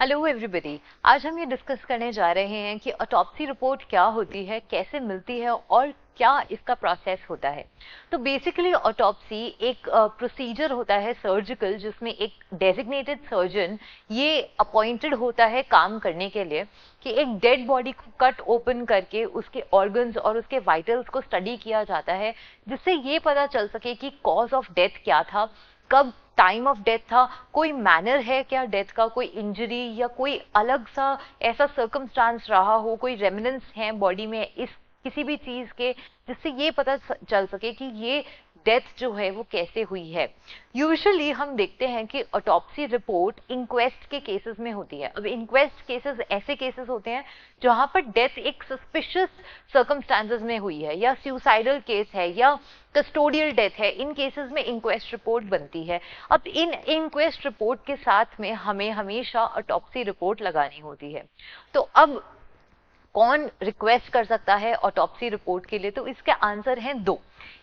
Hello everybody. आज हम ये डिस्कस करने जा रहे हैं कि ऑटोप्सी रिपोर्ट क्या होती है, कैसे मिलती है और क्या इसका प्रोसेस होता है। तो बेसिकली ऑटोप्सी एक प्रोसीजर होता है सर्जिकल, जिसमें एक डेजिग्नेटेड सर्जन ये अपॉइंटेड होता है काम करने के लिए कि एक डेड बॉडी को कट ओपन करके उसके ऑर्गन्स और उसके वाइटल्स को स्टडी किया जाता है, जिससे ये पता चल सके कि कॉज ऑफ डेथ क्या था, कब टाइम ऑफ डेथ था, कोई मैनर है क्या डेथ का, कोई इंजरी या कोई अलग सा ऐसा सर्कमस्टांस रहा हो, कोई रेमिनेंस है बॉडी में इस किसी भी चीज के, जिससे ये पता चल सके कि ये डेथ जो है वो कैसे हुई है। यूजुअली हम देखते हैं कि ऑटोप्सी रिपोर्ट इंक्वेस्ट के केसेस में होती है। अब इंक्वेस्ट केसेस ऐसे केसेस होते हैं जहां पर डेथ एक सस्पिशियस सर्कमस्टांसेस में हुई है, या सुसाइडल केस है, या कस्टोडियल डेथ है। इन केसेस में इंक्वेस्ट रिपोर्ट बनती है। अब इन इंक्वेस्ट रिपोर्ट के साथ में हमें हमेशा ऑटोप्सी रिपोर्ट लगानी होती है। तो अब कौन रिक्वेस्ट कर सकता है ऑटोप्सी रिपोर्ट के लिए? तो इसके आंसर हैं दो।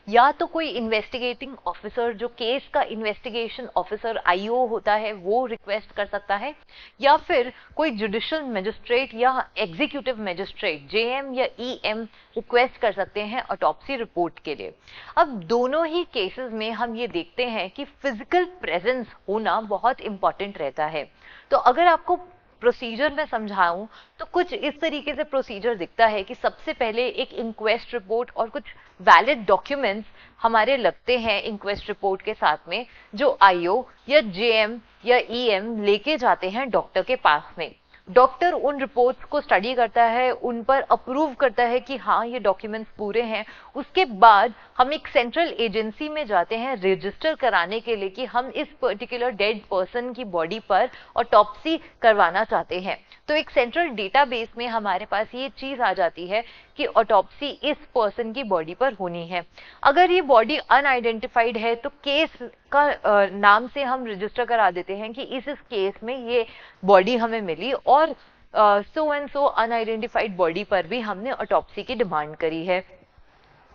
या तो कोई इन्वेस्टिगेटिंग ऑफिसर, जो केस का इन्वेस्टिगेशन ऑफिसर आईओ होता है, वो रिक्वेस्ट कर सकता है, या फिर कोई जुडिशियल मजिस्ट्रेट या एग्जीक्यूटिव मजिस्ट्रेट जेएम या ईएम रिक्वेस्ट कर सकते हैं ऑटोप्सी रिपोर्ट के लिए। अब दोनों ही केसेस में हम ये देखते हैं कि फिजिकल प्रेजेंस होना बहुत इंपॉर्टेंट रहता है। तो अगर आपको प्रोसीजर में समझाऊं तो कुछ इस तरीके से प्रोसीजर दिखता है कि सबसे पहले एक इंक्वेस्ट रिपोर्ट और कुछ वैलिड डॉक्यूमेंट्स हमारे लगते हैं इंक्वेस्ट रिपोर्ट के साथ में, जो आईओ या जेएम या ईएम लेके जाते हैं डॉक्टर के पास में। डॉक्टर उन रिपोर्ट्स को स्टडी करता है, उन पर अप्रूव करता है कि हाँ ये डॉक्यूमेंट्स पूरे हैं। उसके बाद हम एक सेंट्रल एजेंसी में जाते हैं रजिस्टर कराने के लिए कि हम इस पर्टिकुलर डेड पर्सन की बॉडी पर ऑटोप्सी करवाना चाहते हैं। तो एक सेंट्रल डेटाबेस में हमारे पास ये चीज आ जाती है कि ऑटोप्सी इस पर्सन की बॉडी पर होनी है। अगर ये बॉडी अनआइडेंटिफाइड है तो केस का नाम से हम रजिस्टर करा देते हैं कि इस केस में ये बॉडी हमें मिली, और so and so unidentified body पर भी हमने ऑटोप्सी की डिमांड करी है।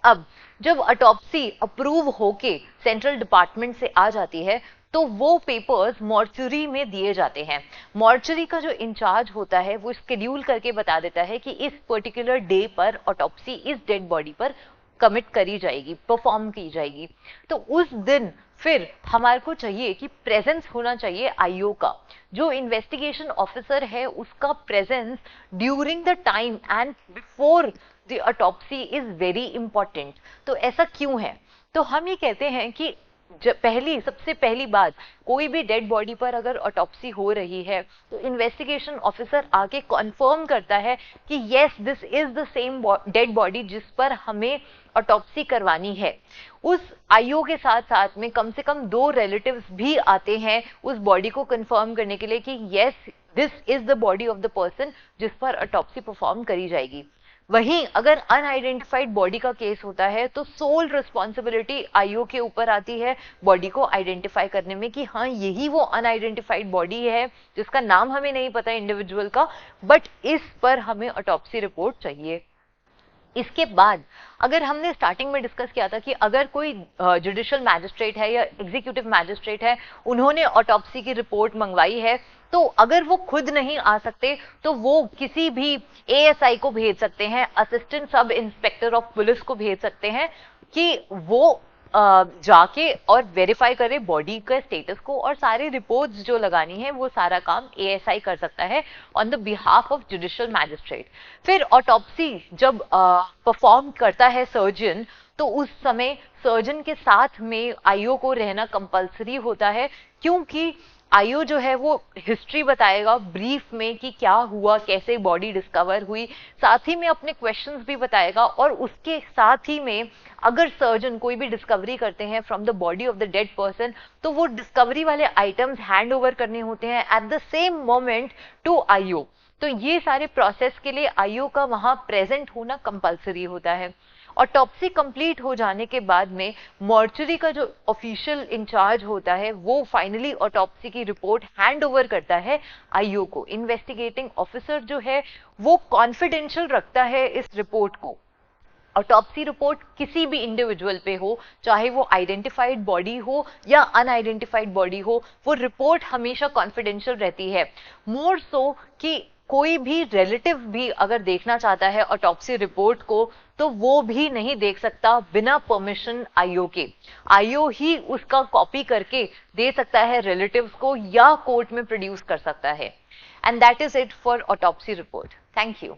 अब जब ऑटोप्सी अप्रूव होके सेंट्रल डिपार्टमेंट से आ जाती है तो वो पेपर्स मॉर्चरी में दिए जाते हैं। मॉर्चरी का जो इंचार्ज होता है वो शेड्यूल करके बता देता है कि इस पर्टिकुलर डे पर ऑटोप्सी इस डेड बॉडी पर कमिट करी जाएगी, परफॉर्म की जाएगी। तो उस दिन फिर हमारे को चाहिए कि प्रेजेंस होना चाहिए आईओ का। जो इन्वेस्टिगेशन ऑफिसर है उसका presence during the time and before the autopsy is very important. तो ऐसा क्यों है? तो हम ये कहते हैं कि सबसे पहली बात, कोई भी डेड बॉडी पर अगर ऑटोप्सी हो रही है तो इन्वेस्टिगेशन ऑफिसर आके कंफर्म करता है कि yes this is the same dead body जिस पर हमें ऑटोप्सी करवानी है। उस आईओ के साथ साथ में कम से कम 2 रिलेटिव्स भी आते हैं उस बॉडी को कंफर्म करने के लिए कि yes this is the body of the person जिस पर ऑटोप्सी परफॉर्म करी जाएगी। वहीं अगर अनआइडेंटिफाइड बॉडी का केस होता है तो सोल रिस्पॉन्सिबिलिटी आईओ के ऊपर आती है बॉडी को आइडेंटिफाई करने में कि हाँ यही वो अनआइडेंटिफाइड बॉडी है जिसका नाम हमें नहीं पता इंडिविजुअल का, बट इस पर हमें ऑटोप्सी रिपोर्ट चाहिए। इसके बाद अगर हमने स्टार्टिंग में डिस्कस किया था कि अगर कोई जुडिशियल मैजिस्ट्रेट है या एग्जीक्यूटिव मैजिस्ट्रेट है, उन्होंने ऑटोप्सी की रिपोर्ट मंगवाई है, तो अगर वो खुद नहीं आ सकते तो वो किसी भी एएसआई को भेज सकते हैं, assistant sub inspector of police को भेज सकते हैं कि वो जाके और वेरीफाई करे बॉडी के स्टेटस को, और सारी रिपोर्ट्स जो लगानी है वो सारा काम एएसआई कर सकता है on the behalf of judicial magistrate. फिर ऑटोप्सी जब परफॉर्म करता है सर्जन, तो उस समय सर्जन के साथ में आईओ को रहना कंपलसरी होता है, क्योंकि आईओ जो है वो हिस्ट्री बताएगा ब्रीफ में कि क्या हुआ, कैसे बॉडी डिस्कवर हुई, साथ ही में अपने क्वेश्चंस भी बताएगा। और उसके साथ ही में अगर सर्जन कोई भी डिस्कवरी करते हैं from the body of the dead person, तो वो डिस्कवरी वाले आइटम्स हैंड ओवर करने होते हैं at the same moment to IO. तो ये सारे प्रोसेस के लिए आईओ का वहां प्रेजेंट होना कंपलसरी होता है। ऑटोप्सी कंप्लीट हो जाने के बाद में मॉर्चरी का जो ऑफिशियल इंचार्ज होता है वो फाइनली ऑटोप्सी की रिपोर्ट हैंड ओवर करता है आईओ को। इन्वेस्टिगेटिंग ऑफिसर जो है वो कॉन्फिडेंशियल रखता है इस रिपोर्ट को। ऑटोप्सी रिपोर्ट किसी भी इंडिविजुअल पे हो, चाहे वो आइडेंटिफाइड बॉडी हो या अनआइडेंटिफाइड बॉडी हो, वो रिपोर्ट हमेशा कॉन्फिडेंशियल रहती है। मोर सो कि कोई भी रिलेटिव भी अगर देखना चाहता है ऑटोप्सी रिपोर्ट को, तो वो भी नहीं देख सकता बिना परमिशन आईओ के। आईओ ही उसका कॉपी करके दे सकता है रिलेटिव्स को या कोर्ट में प्रोड्यूस कर सकता है। And that is it for autopsy report. Thank you.